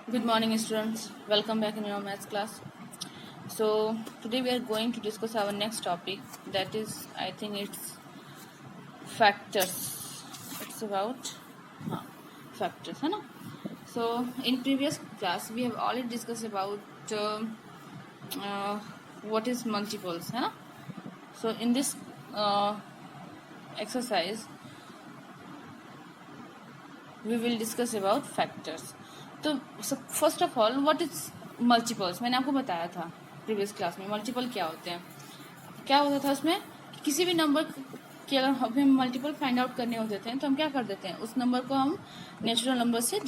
Good morning, students. Welcome back in your maths class. So today we are going to discuss our next topic. That is, I think it's factors. It's about factors, है ना? So in previous class we have already discussed about what is multiples, है ना? So in this exercise we will discuss about factors. तो first of all what is multiples, मैंने आपको बताया था previous class में मल्टीपल क्या होते हैं. क्या होता था उसमें कि किसी भी नंबर की अगर हमें मल्टीपल फाइंड आउट करने होते थे तो हम क्या कर देते हैं, उस नंबर को हम नेचुरल नंबर से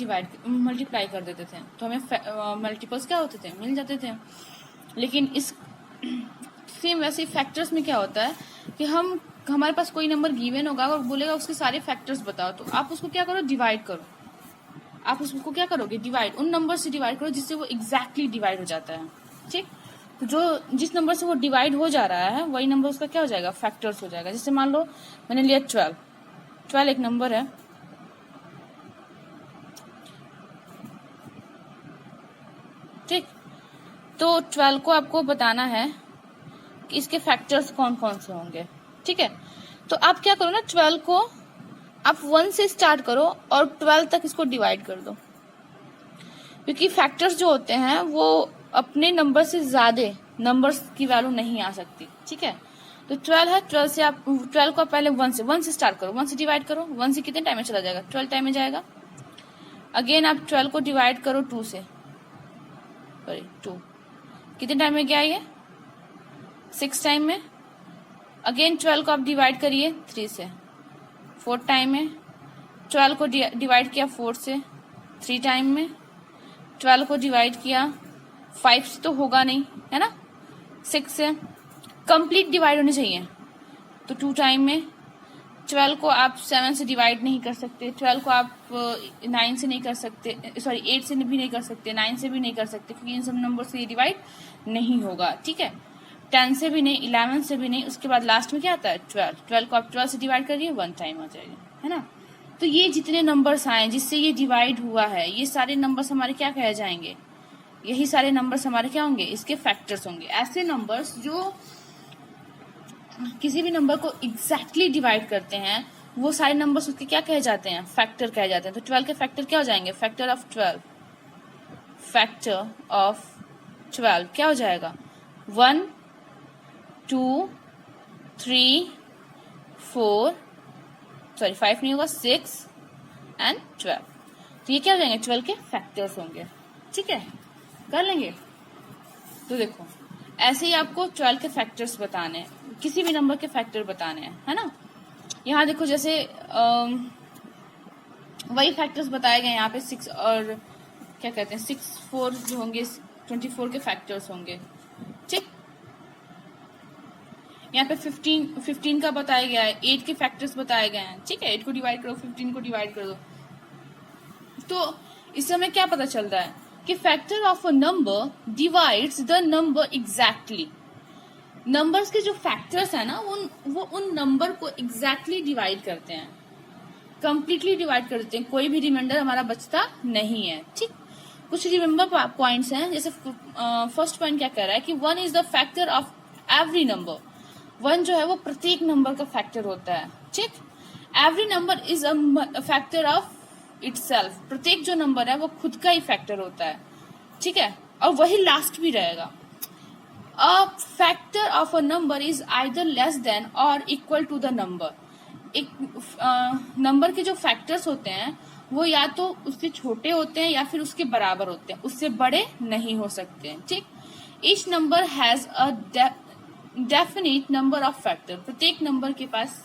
मल्टीप्लाई कर देते थे तो हमें मल्टीपल्स क्या होते थे, मिल जाते थे. लेकिन इस सेम वैसे फैक्टर्स में क्या होता है कि हमारे पास कोई नंबर गिवन होगा और बोलेगा उसके सारे फैक्टर्स बताओ, तो आप उसको क्या करो, डिवाइड करो. आप उसको क्या करोगे, डिवाइड, उन नंबर से डिवाइड करो जिससे वो एग्जैक्टली डिवाइड हो जाता है. ठीक, तो जो जिस नंबर से वो डिवाइड हो जा रहा है वही नंबर उसका क्या हो जाएगा, फैक्टर्स हो जाएगा. जैसे मान लो मैंने लिया 12 एक नंबर है. ठीक, तो 12 को आपको बताना है कि इसके फैक्टर्स कौन कौन से होंगे. ठीक है, तो आप क्या करो ना, 12 को आप 1 से स्टार्ट करो और 12 तक इसको डिवाइड कर दो, क्योंकि फैक्टर्स जो होते हैं वो अपने नंबर से ज्यादा नंबर्स की वैल्यू नहीं आ सकती. ठीक है, तो 12 है, 12 से आप 12 को आप पहले 1 से स्टार्ट करो, 1 से डिवाइड करो. 1 से कितने टाइम में चला जाएगा, 12 टाइम में जाएगा. अगेन आप 12 को डिवाइड करो 2 से, सॉरी 2 कितने टाइम में गया ये, 6 टाइम में. अगेन 12 को आप डिवाइड करिए 3 से, 4 टाइम में. 12 को डिवाइड किया 4 से, 3 टाइम में. 12 को डिवाइड किया 5 से तो होगा नहीं, है ना, 6 से. कंप्लीट डिवाइड होनी चाहिए तो 2 टाइम में. 12 को आप 7 से डिवाइड नहीं कर सकते, 12 को आप 9 से नहीं कर सकते, सॉरी 8 से भी नहीं कर सकते, 9 से भी नहीं कर सकते, क्योंकि इन सब नंबर से ये डिवाइड नहीं होगा. ठीक है, 10 से भी नहीं, 11 से भी नहीं. उसके बाद लास्ट में क्या आता है, 12 को आप 12 से डिवाइड करिए, 1 टाइम आ जाएगा, है ना. तो ये जितने नंबर्स आए जिससे ये डिवाइड हुआ है, ये सारे नंबर्स हमारे क्या कहे जाएंगे, यही सारे नंबर्स हमारे क्या होंगे, इसके फैक्टर्स होंगे. ऐसे नंबर्स जो किसी भी नंबर को एग्जैक्टली डिवाइड करते हैं वो सारे नंबर्स उसके क्या कहे जाते हैं, फैक्टर कहे जाते हैं. तो 12 के फैक्टर क्या हो जाएंगे, फैक्टर ऑफ 12 क्या हो जाएगा, 1 2 3 4, सॉरी 5 नहीं होगा, 6 एंड 12. तो ये क्या हो जाएंगे, 12 के फैक्टर्स होंगे. ठीक है, कर लेंगे. तो देखो ऐसे ही आपको 12 के फैक्टर्स बताने हैं, किसी भी नंबर के फैक्टर बताने हैं, है ना. यहाँ देखो जैसे वही फैक्टर्स बताए गए यहाँ पे 6 और क्या कहते हैं 6 4 जो होंगे 24 के फैक्टर्स होंगे. ठीक, यहाँ पे 15 का बताया गया है, 8 के फैक्टर्स बताए गए हैं. ठीक है, 8 को डिवाइड करो, 15 को डिवाइड कर दो. तो इससे हमें क्या पता चल रहा है कि factor of a number divides the number exactly. Numbers के जो फैक्टर्स है ना वो उन नंबर को एग्जैक्टली डिवाइड करते हैं, कंप्लीटली डिवाइड कर देते हैं, कोई भी रिमाइंडर हमारा बचता नहीं है. ठीक, कुछ रिमेम्बर पॉइंट्स हैं. जैसे फर्स्ट पॉइंट क्या कह रहा है कि 1 is the factor of every number. 1 जो है वो प्रत्येक नंबर का फैक्टर होता है. ठीक, every number is a factor of itself. प्रत्येक जो नंबर है वो खुद का ही फैक्टर होता है. ठीक है, और वही लास्ट भी रहेगा. A factor of a number is either less than और इक्वल टू द नंबर. एक नंबर के जो फैक्टर्स होते हैं वो या तो उससे छोटे होते हैं या फिर उसके बराबर होते हैं, उससे बड़े नहीं हो सकते हैं. ठीक, each number has a definite number of factor. प्रत्येक नंबर के पास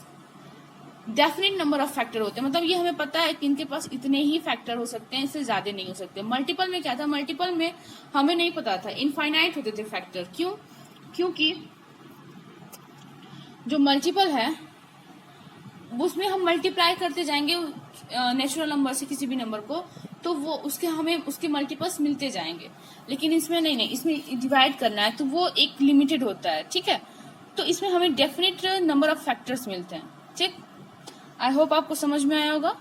डेफिनेट नंबर ऑफ फैक्टर होते हैं, मतलब ये हमें पता है कि इनके पास इतने ही फैक्टर हो सकते हैं, इससे ज्यादा नहीं हो सकते. मल्टीपल में क्या था, मल्टीपल में हमें नहीं पता था, इनफाइनाइट होते थे फैक्टर. क्यों, क्योंकि जो मल्टीपल है उसमें हम मल्टीप्लाई करते जाएंगे नेचुरल नंबर से किसी भी नंबर को, तो वो हमें उसके मल्टीपल्स मिलते जाएंगे. लेकिन इसमें नहीं, इसमें डिवाइड करना है तो वो एक लिमिटेड होता है. ठीक है, तो इसमें हमें डेफिनेट नंबर ऑफ फैक्टर्स मिलते हैं. ठीक, आई होप आपको समझ में आया होगा.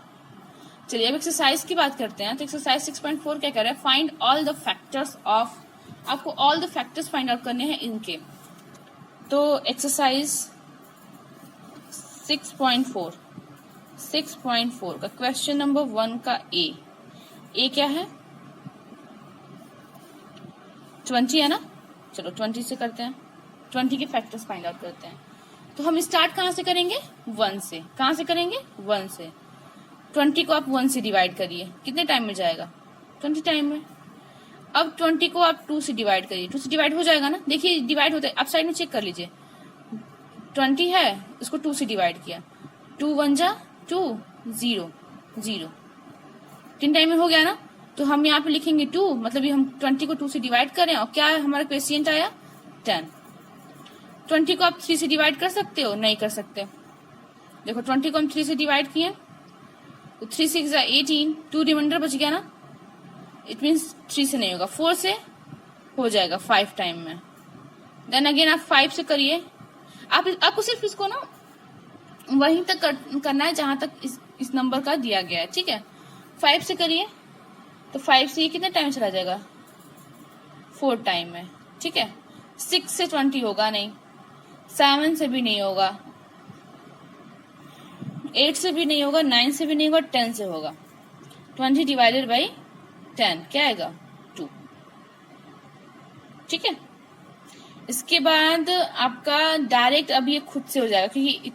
चलिए अब एक्सरसाइज की बात करते हैं। तो एक्सरसाइज 6.4 क्या कह रहा है, find all the factors of, आपको all the factors find out करने हैं इनके। तो एक्सरसाइज 6.4 का क्वेश्चन नंबर 1 का ए क्या है, 20 है ना। चलो 20 से करते हैं, 20 के फैक्टर्स फाइंड आउट करते हैं। तो हम स्टार्ट कहां से करेंगे, 1 से। कहां से करेंगे, 1 से। 20 को आप 1 से डिवाइड करिए, कितने टाइम में जाएगा, 20 टाइम में। अब 20 को आप 2 से डिवाइड करिए, 2 से डिवाइड हो जाएगा ना, देखिए डिवाइड होता है, आप साइड में चेक कर लीजिए। 20 है, इसको 2 से डिवाइड किया, 2 1 जा 2, 0 0, 3 टाइम में हो गया ना। तो हम यहाँ पे लिखेंगे 2, मतलब ये हम 20 को 2 से डिवाइड करें, और क्या हमारा क्वेश्चन आया 10। 20 को आप 3 से डिवाइड कर सकते हो, नहीं कर सकते। देखो 20 को हम 3 से डिवाइड किए, तो 3 6 18, 2 रिमाइंडर बच गया ना, इट मीन्स 3 से नहीं होगा, 4 से हो जाएगा 5 टाइम में। देन अगेन आप 5 से करिए, आपको सिर्फ इसको ना वहीं तक करना है जहां तक इस नंबर का दिया गया है, ठीक है। 5 से करिए, तो 5 से ये कितने टाइम चला जाएगा, 4 टाइम में, ठीक है। 6 से 20 होगा नहीं, 7 से भी नहीं होगा, 8 से भी नहीं होगा, 9 से भी नहीं होगा, 10 से होगा। 20 डिवाइडेड बाई 10 क्या आएगा, 2, ठीक है। इसके बाद आपका डायरेक्ट अब ये खुद से हो जाएगा, क्योंकि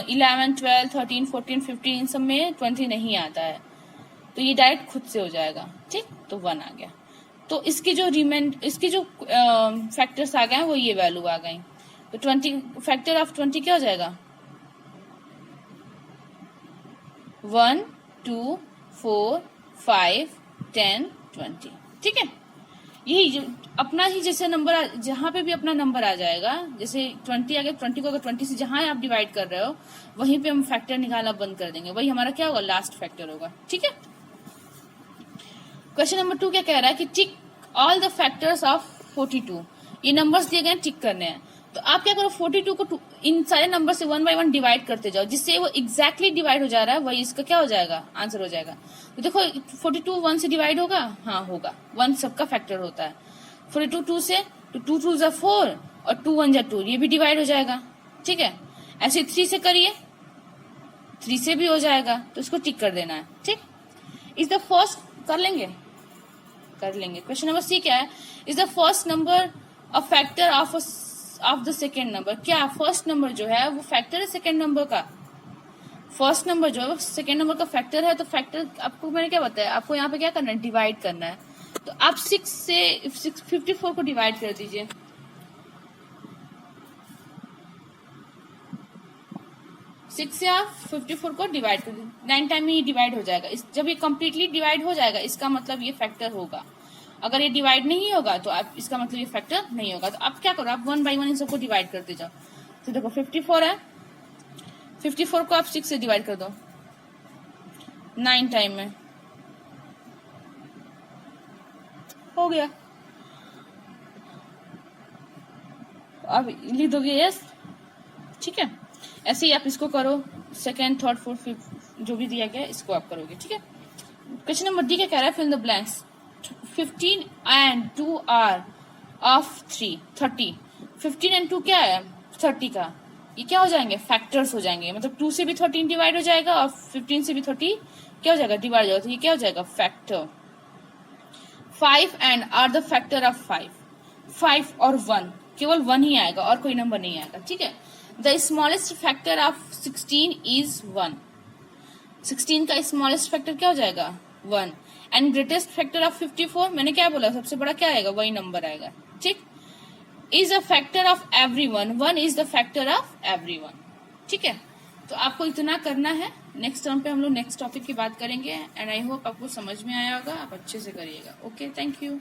11 12 13 14 15 इन सब में 20 नहीं आता है, तो ये डायरेक्ट खुद से हो जाएगा, ठीक। तो 1 आ गया। तो इसकी जो फैक्टर्स आ गए वो ये वैल्यू आ गई। तो 20 फैक्टर ऑफ 20 क्या हो जाएगा, 1 2 4 5 10 20, ठीक है। यही अपना ही जैसे नंबर जहां पे भी अपना नंबर आ जाएगा, जैसे 20 आ गया, 20 को अगर 20 से जहां आप डिवाइड कर रहे हो वहीं पे हम फैक्टर निकालना बंद कर देंगे, वही हमारा क्या होगा, लास्ट फैक्टर होगा, ठीक है। क्वेश्चन नंबर 2 क्या कह रहा है कि टिक ऑल द फैक्टर्स ऑफ 42। ये नंबर्स दिए गए टिक करने हैं। तो आप क्या करो, 42 को इन सारे नंबर से 1 बाय 1 डिवाइड करते जाओ, जिससे वो एग्जैक्टली डिवाइड हो जा रहा है, वही इसका क्या हो जाएगा, आंसर हो जाएगा। तो देखो 42 1 से डिवाइड होगा, हाँ होगा, 1 सबका फैक्टर होता है। 42 2 से, तो 2 2 जा 4 और 2 1 जा 2, ये भी डिवाइड हो जाएगा, ठीक है। ऐसे 3 से करिए, 3 से भी हो जाएगा, तो इसको टिक कर देना है, ठीक। इज द फर्स्ट, कर लेंगे। क्वेश्चन नंबर सी क्या है, is the first number a factor of the second number. क्या फर्स्ट नंबर जो है वो फैक्टर है सेकेंड नंबर का, फर्स्ट नंबर जो है वो सेकेंड नंबर का फैक्टर है। तो फैक्टर आपको मैंने क्या बताया, आपको यहाँ पे क्या करना है, डिवाइड करना है। तो आप 6 से 54 को डिवाइड कर दीजिए, सिक्स से आप 54 को डिवाइड कर दीजिए, 9 टाइम में ये डिवाइड हो जाएगा। जब ये कम्प्लीटली डिवाइड हो जाएगा इसका मतलब ये फैक्टर होगा। अगर ये डिवाइड नहीं होगा तो आप इसका मतलब ये फैक्टर नहीं होगा। तो आप क्या करो, आप 1 बाई 1 इन सबको डिवाइड करते जाओ। तो देखो 54 है, 54 को आप 6 से डिवाइड कर दो 9 टाइम में, हो गया। अब लिख दोगे यस, ठीक है। ऐसे ही आप इसको करो, सेकेंड थर्ड फोर्थ फिफ्थ जो भी दिया गया इसको आप करोगे, ठीक है। क्वेश्चन नंबर डी क्या कह रहा है, fill the blanks. 15 and 2 are of 3 30। 15 and 2 क्या है, 30 का, ये क्या हो जाएंगे, फैक्टर्स हो जाएंगे। मतलब 2 से भी 13 डिवाइड हो जाएगा और 15 से भी 30 क्या हो जाएगा, डिवाइड हो जाएगा। तो ये क्या हो जाएगा, factor. 5 and are the factor of 5। 5 और 1, केवल 1 ही आएगा और कोई नंबर नहीं आएगा, ठीक है। The smallest factor of 16 is 1। 16 का स्मॉलेस्ट फैक्टर क्या हो जाएगा, 1। एंड ग्रेटेस्ट फैक्टर ऑफ 54, मैंने क्या बोला, सबसे बड़ा क्या आएगा, वही नंबर आएगा, ठीक। Is a factor of everyone, 1 is the factor of everyone, ठीक है। तो आपको इतना करना है। नेक्स्ट टर्म पे हम लोग नेक्स्ट टॉपिक की बात करेंगे एंड आई होप आपको समझ में आया होगा, आप अच्छे से करिएगा। Okay, thank you.